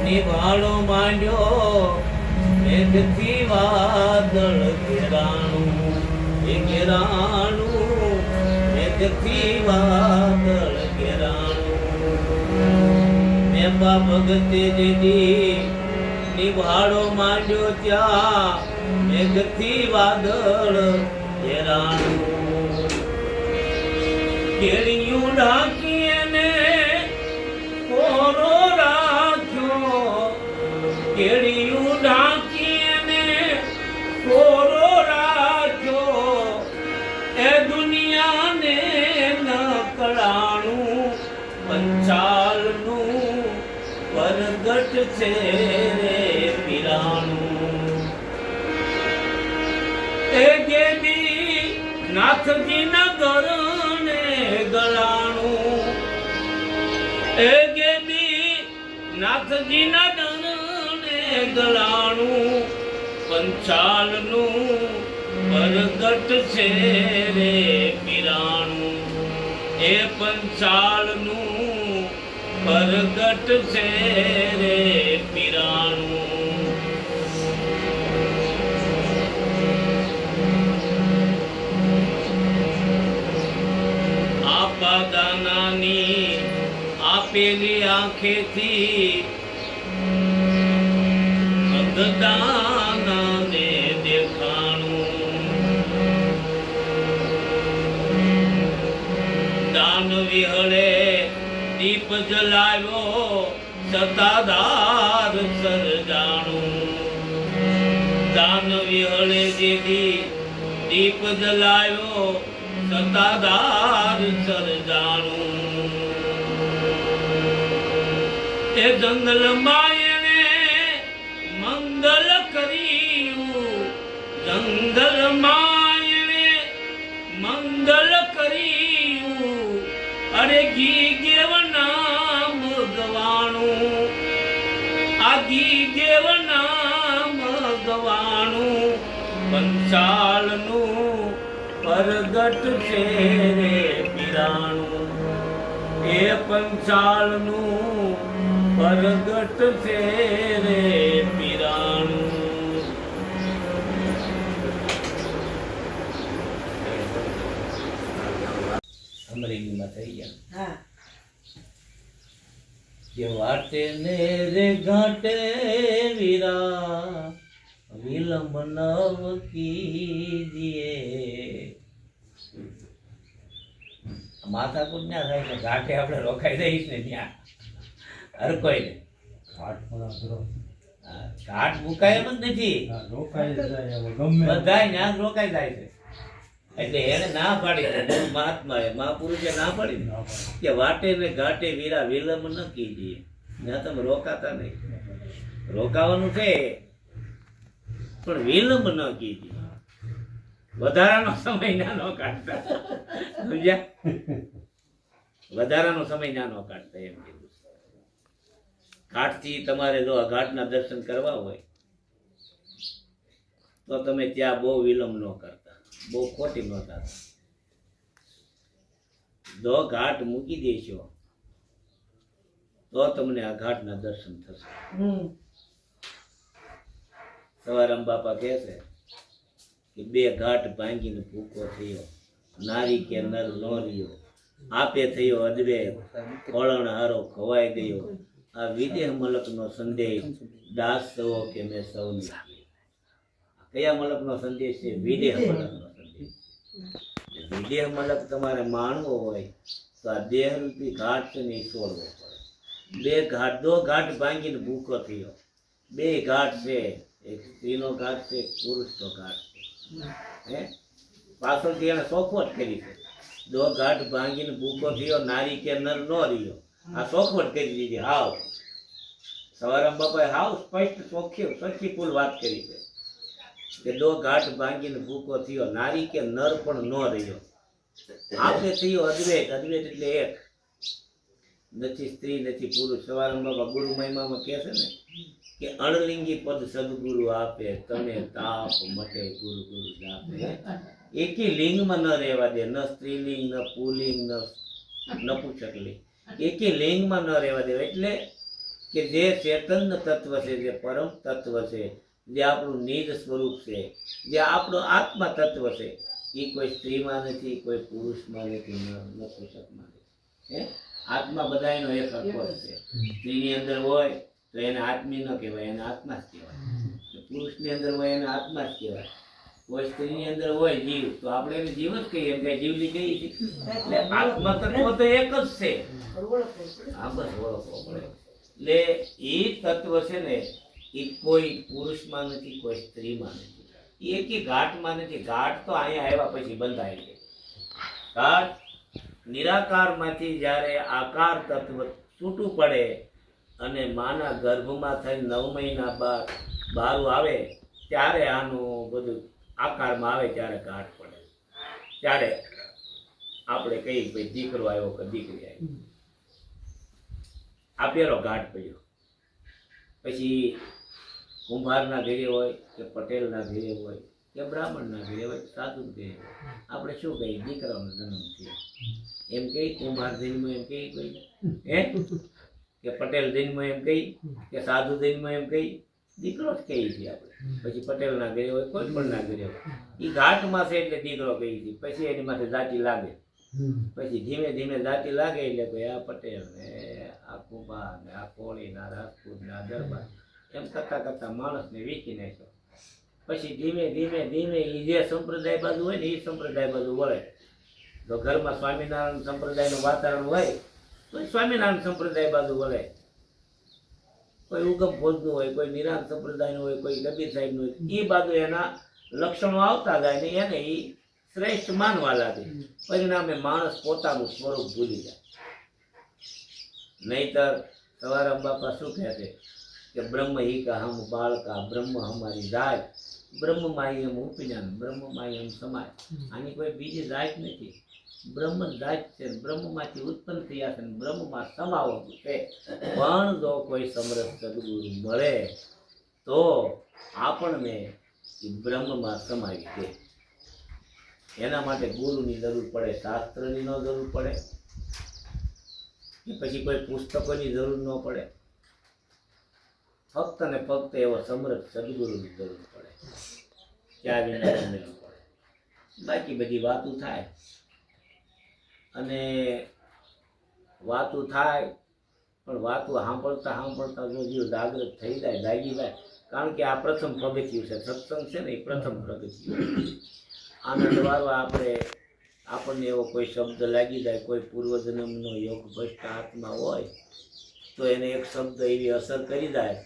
નિભાળો માંડ્યો મેઘથી વાદળ ઘેરાણું એ ઘેરાણું મેઘથી વાદળ ઘેરાણું મેંબા ભગતે દીદી નિભાળો માંડ્યો ત્યાં મેઘથી વાદળ ઘેરાણું કેળિયું ઢાંકી એને કોરો રાખ્યો કેળિયું ઢાંકી એને કોરો રાખ્યો એ દુનિયાને ન કળાણું પંચાલનું પરગટ છે રે પીરાણું એ ગેડી નાથજી નગર ગલાણું એ ગેડી નાથજી ના ડરને ગલાણું પંચાલનું પરગટ છે રે પીરાણું એ પંચાલનું પરગટ છે રે પીરાણું દાનાની આપેલી આંખેથી દાનાને દેખાણું દાન વિહળે દીપ જલાવ્યો સતાધાર સર્જાણું દાન વિહળે દીદી દીપ જલાવ્યો સતાધાર સર્જાણું એ જંગલ માયને મંગલ કર્યું જંગલ માયને મંગલ કર્યું અરે ઘી ગેવ નામ ગવાણું આ ઘી ગેવ નામ ગવાણું પંચાલનું પરગટ છે રે પીરાણું એ પંચાલનું પરગટ છે રે પીરાણું અમરેલીમાં થઈ ગયા કે વાટે ને રે ઘાટે વીરા વિલંબ નવ કીજીએ માથાકૂટ ના થાય કે ઘાટે આપણે રોકાઈ જઈશ ને ત્યાં હર કોઈ ને ઘાટ મુકાય એમ જ નથી બધા ત્યાં રોકાઈ જાય છે એટલે એને ના પાડી મહાત્મા એ મહાપુરુષે ના પાડી કે વાટે ને ઘાટે વીરા વિલંબ ન કીજીએ ત્યાં તમે રોકાતા નહીં રોકાવાનું છે પણ વિલંબ ન કીધી વધારાનો સમય ના નો કાઢતા સમજ્યા વધારાનો સમય ના નો કાઢતા એમ કીધું ઘાટથી તમારે જો આ ઘાટના દર્શન કરવા હોય તો તમે ત્યાં બહુ વિલંબ ન કરતા બહુ ખોટી ન થતા જો ઘાટ મૂકી દેશો તો તમને આ ઘાટના દર્શન થશે સવારામ બાપા કહે છે કે બે ઘાટ ભાંગીને ભૂખો થયો નારી કે નર નો રહ્યો આપે થયો અદવે કોળણ હારો ખવાઈ ગયો આ વિદેહ મલકનો સંદેશ દાસ સવો કે મેં સૌની કયા મલકનો સંદેશ છે વિદેહ મલકનો સંદેશ વિદેહ મલક તમારે માણવો હોય તો આ દેહ રૂપી ઘાટ છે ને એ છોડવો પડે બે ઘાટ દો ઘાટ ભાંગીને ભૂખો થયો બે ઘાટ છે એક સ્ત્રીનો ઘાટ છે એક પુરુષનો ઘાટ છે હે પાછળથી એને ચોખવટ કરી છે દો ઘાટ ભાંગીને ભૂખો થયો નારી કે નર નો રહ્યો આ ચોખવટ કરી દીધી હાવ સવારામ બાપાએ હાવ સ્પષ્ટ ચોખ્ખી ફૂલ વાત કરી છે કે દો ઘાટ ભાંગીને ભૂખો થયો નારી કે નર પણ ન રહ્યો આપે થયો અદ્વૈત અદ્વૈત એટલે એક નથી સ્ત્રી નથી પુરુષ સવારામ બાપા ગુરુ મહિમામાં કહે છે ને કે અણલિંગી પદ સદગુરુ આપે તને તાપ મટે ગુરુ ગુરુ આપે એકી લિંગમાં ન રહેવા દે ન સ્ત્રીલિંગ ન પુલિંગ ન નપુંસકલિંગ એકી લિંગમાં ન રહેવા દે એટલે કે જે ચેતન તત્વ છે, જે પરમ તત્વ છે, જે આપણું નિજ સ્વરૂપ છે, જે આપણું આત્મા તત્વ છે, એ કોઈ સ્ત્રીમાં નથી, કોઈ પુરુષમાં નથી, નપુંસકમાં નથી. હે આત્મા બધાયનો એક હક્કો છે. સ્ત્રીની અંદર હોય તો એને આત્મી ન કહેવાય, એને આત્મા જ કહેવાય. પુરુષની અંદર હોય એને આત્મા જ કહેવાય. કોઈ સ્ત્રીની અંદર હોય જીવ તો આપણે એને જીવ જ કહીએ, એમ કઈ જીવલી કહીએ છીએ. એટલે આત્મા તત્વ તો એક જ છે. હા બસ ઓળખવો પડે. એટલે એ તત્વ છે ને એ કોઈ પુરુષમાં નથી, કોઈ સ્ત્રીમાં નથી, એકી ઘાટમાં નથી. ઘાટ તો અહીંયા આવ્યા પછી બંધાય છે. ઘાટ નિરાકારમાંથી જ્યારે આકાર તત્વ છૂટું પડે અને માના ગર્ભમાં થઈ 9 મહિના બાદ બહાર આવે ત્યારે આનું બધું આકારમાં આવે ત્યારે ઘાટ પડે. ત્યારે આપણે કહીએ ભાઈ દીકરો આવ્યો કે દીકરી આવી, આ પેલો ઘાટ પડ્યો. પછી કુંભારના ઘરે હોય કે પટેલના ઘરે હોય કે બ્રાહ્મણના ઘરે હોય, સાધુ ઘરે હોય, આપણે શું કહીએ દીકરાનો જન્મ થયો એમ કહી. કુંભાર જન્મ એમ કહી કોઈ, હે કે પટેલ જન્મ એમ કહી, કે સાધુ જન્મ એમ કહી, દીકરો જ કહીએ છીએ આપણે. પછી પટેલના ઘરે હોય, કોઈ પણ ના ઘરે હોય, એ ઘાટમાં છે એટલે દીકરો કહીએ છીએ. પછી એની માથે જાતિ લાગે, પછી ધીમે ધીમે જાતિ લાગે એટલે ભાઈ આ પટેલ ને આ કુંભાર ને આ કોળી ને આ રાજપૂત ને આ દરબાર એમ કરતા કરતા માણસને વીકી નાખ્યો. પછી ધીમે ધીમે ધીમે એ જે સંપ્રદાય બાજુ હોય ને એ સંપ્રદાય બાજુ વળે. તો ઘરમાં સ્વામિનારાયણ સંપ્રદાયનું વાતાવરણ હોય તો સ્વામિનારાયણ સંપ્રદાય બાજુ વળે. કોઈ ઉગમ ભોજનું હોય, કોઈ નિરાંત સંપ્રદાયનું હોય, કોઈ કબીર સાહેબનું હોય, એ બાજુ એના લક્ષણો આવતા જાય ને એને એ શ્રેષ્ઠ માનવા લાગે. પરિણામે માણસ પોતાનું સ્વરૂપ ભૂલી જાય. નહીતર સવારામ બાપા શું કહે છે કે બ્રહ્મ હિ કા હમ બાળકા, બ્રહ્મ હમારી જાત, બ્રહ્મ માય એમ ઉપજ્ઞાન, બ્રહ્મ માય એમ સમાય. આની કોઈ બીજી જાત નથી, બ્રહ્મ જાત છે. બ્રહ્મમાંથી ઉત્પન્ન થયા છે, બ્રહ્મમાં સમાવવું છે. પણ જો કોઈ સમરસ સદગુરુ મળે તો આપણને એ બ્રહ્મમાં સમાવી દે. એના માટે ગુરુની જરૂર પડે, શાસ્ત્રની ન જરૂર પડે, કે પછી કોઈ પુસ્તકોની જરૂર ન પડે. ફક્ત ને ફક્ત એવો સમરસ સદગુરુની જરૂર પડે, ત્યાં વિના ન પડે. બાકી બધી વાતો થાય અને વાતો થાય પણ વાતો સાંભળતા સાંભળતા જો જીવ જાગૃત થઈ જાય, જાગી જાય. કારણ કે આ પ્રથમ પગથિયું છે, સત્સંગ છે ને એ પ્રથમ પગથિયું. આના દ્વારા આપણને એવો કોઈ શબ્દ લાગી જાય, કોઈ પૂર્વજન્મનો યોગ ભ્રષ્ટ આત્મા હોય તો એને એક શબ્દ એવી અસર કરી જાય.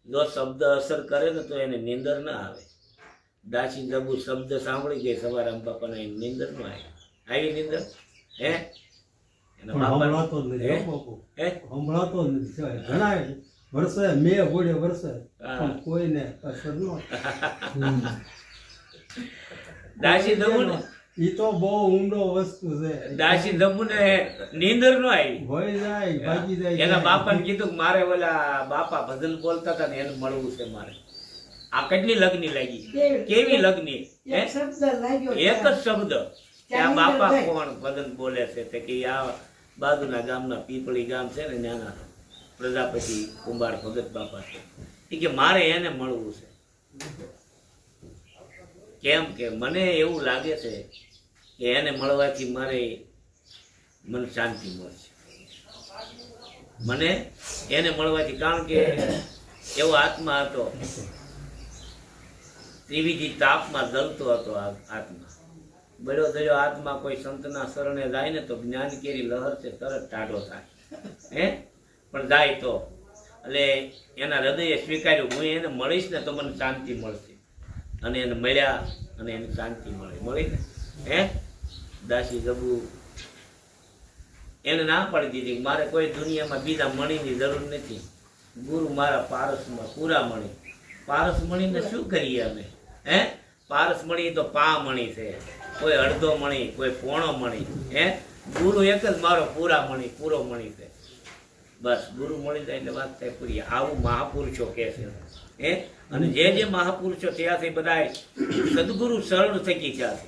જો શબ્દ અસર કરે ને તો એને નીંદર ના આવે. દાસી જબુ શબ્દ સાંભળી ગઈ સવારે બાપાને નીંદર ન આવે. આવી નીંદર હે એના સંભળાતો જ નથી ઘણા વર્ષે મેં ગોળે વર્ષે પણ કોઈને અસર ન. દાસી જબુ ને ઈ તો બહુ ઊંડો વસ્તુ છે. દાસી જબુ ને નીંદર ન આવી હોય જાય, ભાગી જાય. એના બાપાને કીધું કે મારે ઓલા બાપા ભજન બોલતા હતા ને એને મળવું છે મારે. આ કેટલી લગ્ની લાગી, કેવી લગ્ની, એક જ શબ્દ કે આ બાપા કોણ ભજન બોલે છે તે કે આ બાજુના ગામના પીપળી ગામ છે ને નાના પ્રજાપતિ કુંભાર ભગત બાપા છે એ કે મારે એને મળવું છે. કેમ કે મને એવું લાગે છે કે એને મળવાથી મને શાંતિ મળશે. મને એને મળવાથી, કારણ કે એવો આત્મા હતો, ત્રિવિધિ તાપમાં જલતો હતો આત્મા. બળ્યો દળ્યો આત્મા કોઈ સંતના શરણે જાય ને તો જ્ઞાન કેરી લહર છે તરત ટાઢો થાય. હે પણ જાય તો એટલે એના હૃદયે સ્વીકાર્યું હું એને મળીશ ને તો મને શાંતિ મળશે. અને એને મળ્યા અને એને શાંતિ મળી ને. હે દાસી જબુ એને ના પાડી દીધી મારે કોઈ દુનિયામાં બીજા મણીની જરૂર નથી. ગુરુ મારા પારસમાં પૂરા મણી. પારસ મણીને શું કરીએ અમે? હે પારસ મણી તો પા મણી છે, કોઈ અડધો મણી, કોઈ પોણો મણી. હે ગુરુ એક જ મારો પૂરા મણી, પૂરો મણી છે. બસ ગુરુ મળી જાય એટલે વાત થાય પૂરી. આવું મહાપુરુષો કહે છે. હે અને જે મહાપુરુષો થયા છે બધા સદગુરુ શરણ થકી થયા છે.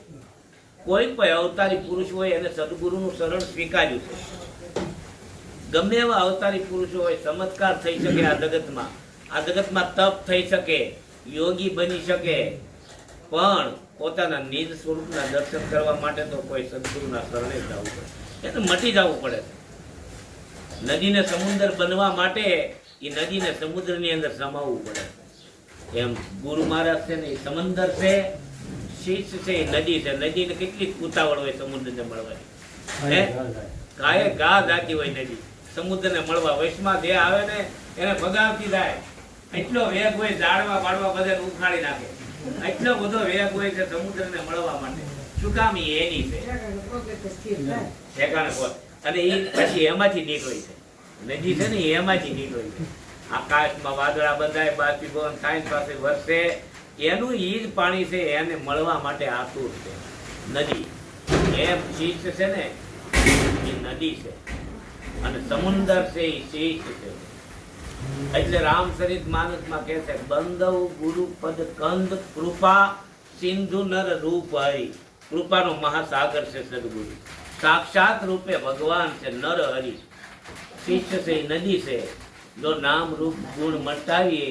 કોઈ પણ અવતારી પુરુષ હોય એને સદગુરુનું શરણ સ્વીકાર્યું છે. ગમે એવા અવતારી પુરુષો હોય, ચમત્કાર થઈ શકે આ જગતમાં તપ થઈ શકે, યોગી બની શકે, પણ પોતાના નિજ સ્વરૂપના દર્શન કરવા માટે તો કોઈ સદગુરુના શરણે જવું પડે, એને મટી જવું પડે. નદીને સમુદ્ર બનવા માટે એ નદીને સમુદ્રની અંદર સમાવવું પડે. એમ ગુરુ મહારાજ છે ને એ સમંદર છે, શિષ્ય છે એ નદી છે. નદીને કેટલી ઉતાવળ હોય સમુદ્રને મળવાની, હે ગાયે ગા જાતી હોય નદી સમુદ્રને મળવા. વૈષ્ણવ જે આવે ને એને ભગાવતી જાય, એટલો વેગ હોય, ઝાડવા બાળવા બધાને ઉખાડી નાખે, એટલો બધો વેગ હોય છે સમુદ્રને મળવા માટે. શું કામ? એની છે ઠેકાણે કોઈ. અને એ પછી એમાંથી નીકળી છે નદી છે ને, એમાંથી નીકળી છે. આકાશમાં વાદળા બંધાય, બાષ્પીભવન થાય, પાસે વરસે, એનું ઈ જ પાણી છે, એને મળવા માટે આતુર છે નદી. એમ શીશ છે ને એ નદી છે, અને સમુદર છે એ શીશ છે. એટલે રામચરિત માનસમાં કહે છે, બંધવ ગુરુ પદ કંદ કૃપા સિંધુ નર રૂપ હરિ. કૃપાનો મહાસાગર છે સદગુરુ, સાક્ષાત રૂપે ભગવાન છે નર હરિ. શિષ્ય છે એ નદી છે, જો નામ રૂપ ગુણ મટાવીએ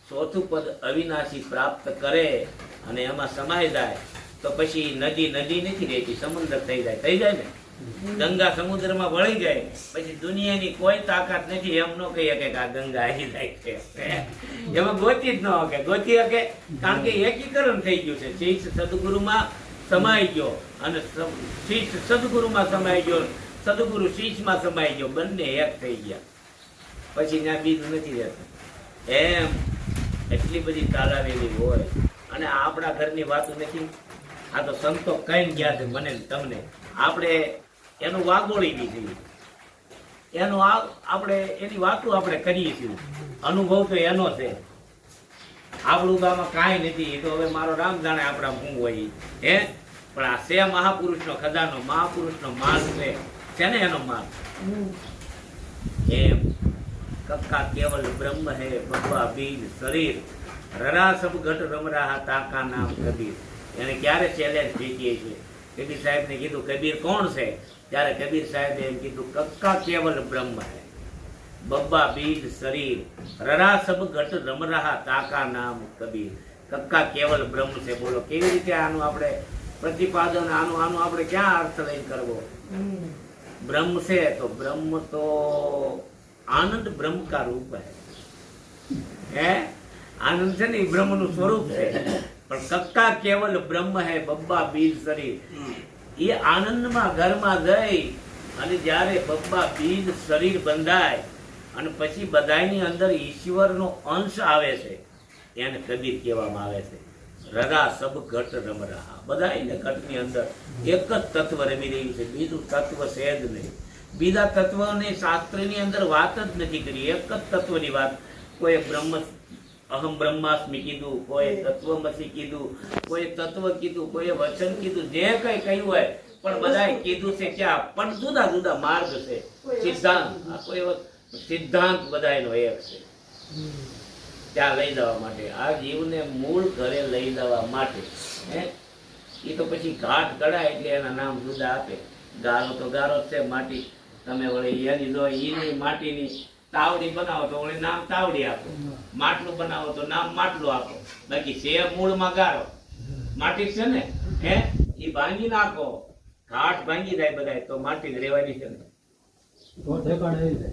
ચોથું પદ અવિનાશી પ્રાપ્ત કરે અને એમાં સમાઈ જાય તો પછી નદી નદી નથી રહેતી, સમુદ્ર થઈ જાય ને. ગંગા સમુદ્રમાં વળી જાય પછી દુનિયાની કોઈ તાકાત નથી એમ ન કહી શકે કે આ ગંગા આવી જાય છે. એમાં ગોતી જ ન શકે, ગોતી શકે, કારણ કે એકીકરણ થઈ ગયું છે. શિષ્ય સદગુરુમાં સમાઈ ગયો અને શિષ્ય સદગુરુમાં સમાઈ ગયો, સદગુરુ શિષ્યમાં સમાઈ ગયો, બંને એક થઈ ગયા. પછી ત્યાં બીજું નથી રહેતું. એમ એટલી બધી તાલાવેલી હોય. અને આપણા ઘરની વાતો નથી, આ તો સંતો કઈ ગયા છે મને તમને. આપણે એનું વાગોળી દીધી, એનું આપણે એની વાતો આપણે કરીએ છીએ. અનુભવ તો એનો છે, આપણું ગામમાં કાંઈ નથી. એ તો હવે મારો રામ જાણે આપણા હું હોય. હે પણ આ છે મહાપુરુષનો ખજાનો, મહાપુરુષનો માલ છે ને એનો માલ. એમ કક્કા કેવલ બ્રહ્મ હે બબ્બા બીજ શરીર, રરા સબ ઘટ રમ રહા તાકા નામ કબીર. એને ક્યારે ચેલેન્જ જીતીએ છે. કબીર સાહેબને કીધું કબીર કોણ છે, ત્યારે કબીર સાહેબે એમ કીધું કક્કા કેવલ બ્રહ્મ હે બબ્બા બીજ શરીર, રરા સબ ઘટ રમ રહા તાકા નામ કબીર. કક્કા કેવલ બ્રહ્મ છે. બોલો કેવી રીતે આનું આપણે પ્રતિપાદન, આનું આપણે ક્યાં અર્થ લઈને કરવો? બ્રહ્મ છે તો બ્રહ્મ તો આનંદ બ્રહ્મ કા રૂપ હે આનંદ છે ને એ બ્રહ્મ નું સ્વરૂપ છે. પણ કક્કા કેવલ બ્રહ્મ હે બબ્બા બીજ શરીર, એ આનંદમાં ઘરમાં જઈ અને જ્યારે બબ્બા બીજ શરીર બંધાય અને પછી બધાની અંદર ઈશ્વરનો અંશ આવે છે, એને કબીર કહેવામાં આવે છે. રરા સબ ઘટ રમ રહા, બધાને ઘટની અંદર એક જ તત્વ રમી રહ્યું છે, બીજું તત્વ છે જ નહીં. બીજા તત્વને શાસ્ત્રની અંદર વાત જ નથી કરી, એક જ તત્વની વાત. કોઈ બ્રહ્મ અહમ બ્રહ્માસ્મિ કીધું, કોઈ તત્વમસી કીધું, કોઈ તત્વ કીધું, કોઈ વચન કીધું, જે કઈ કહ્યું હોય પણ બધાએ કીધું છે ક્યાં? પણ જુદા જુદા માર્ગ છે, સિદ્ધાંત. આ કોઈ સિદ્ધાંત બધાનો એક છે, ત્યાં લઈ જવા માટે, આ જીવને મૂળ ઘરે લઈ જવા માટે. હે એ તો પછી ઘાટ કઢાય એટલે એના નામ જુદા આપે. ગારો તો ગારો જ છે, માટી. તમે વળી એની જો એની માટીની તાવડી બનાવો તો વળી નામ તાવડી આપો, માટલું બનાવો તો નામ માટલું આપો. બાકી છે મૂળમાં ગારો, માટી છે ને. હે એ ભાંગી નાખો, ઘાટ ભાંગી જાય બધા તો માટી જ રહેવાની છે ને,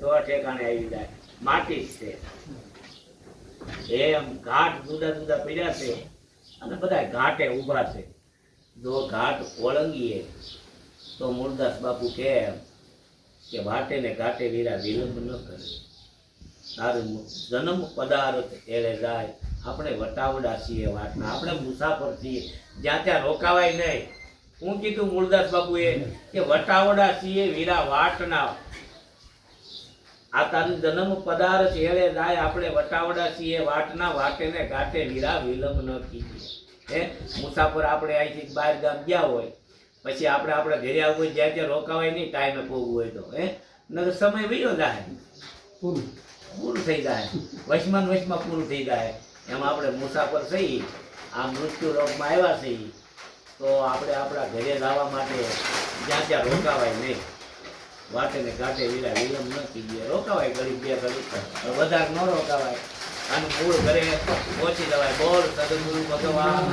તો ઠેકાણે આવી જાય, માટી જ છે. એમ ઘાટ જુદા જુદા પડ્યા છે અને બધા ઘાટે ઉભા છે. જો ઘાટ ઓળંગીએ તો મૂળદાસ બાપુ કે વાટે ને ઘાટે વીરા વિલંબ ન કરે. તારું જન્મ પદાર્થ એળે જાય. આપણે વટાવડા છીએ વાટના, આપણે મુસાફર છીએ, જ્યાં ત્યાં રોકાવાય નહીં. હું કીધું મૂળદાસ બાપુએ કે વટાવડા છીએ વીરા વાટના. આ તારું જન્મ પદાર્થ એળે જાય, આપણે વટાવડા છીએ વાટના, વાટે ને ઘાટે વીરા વિલંબ ન કીધું. હે મુસાફર આપણે અહીંથી બહાર ગામ ગયા હોય પછી આપણે આપણા ઘરે આવવું હોય, જ્યાં ત્યાં રોકાવાય નહીં, ટાઈમે પોગવું હોય તો. હે નકર સમય વયો જાય, પૂરું થઈ જાય, વચમાં પૂરું થઈ જાય. એમાં આપણે મુસાફર થઈ, આ મૃત્યુ લોકમાં આવ્યા છીએ તો આપણે આપણા ઘરે જવા માટે જ્યાં ત્યાં રોકાવાય નહીં. વાટે ને ઘાટે વીરા વિલંબ ન કીજીએ. રોકાવાય ઘડી બે ઘડી, પણ વધારે ન રોકાવાય. આનું મૂળ ઘરે પહોંચી જવાય. બોલ સદગુરુ ભગવાન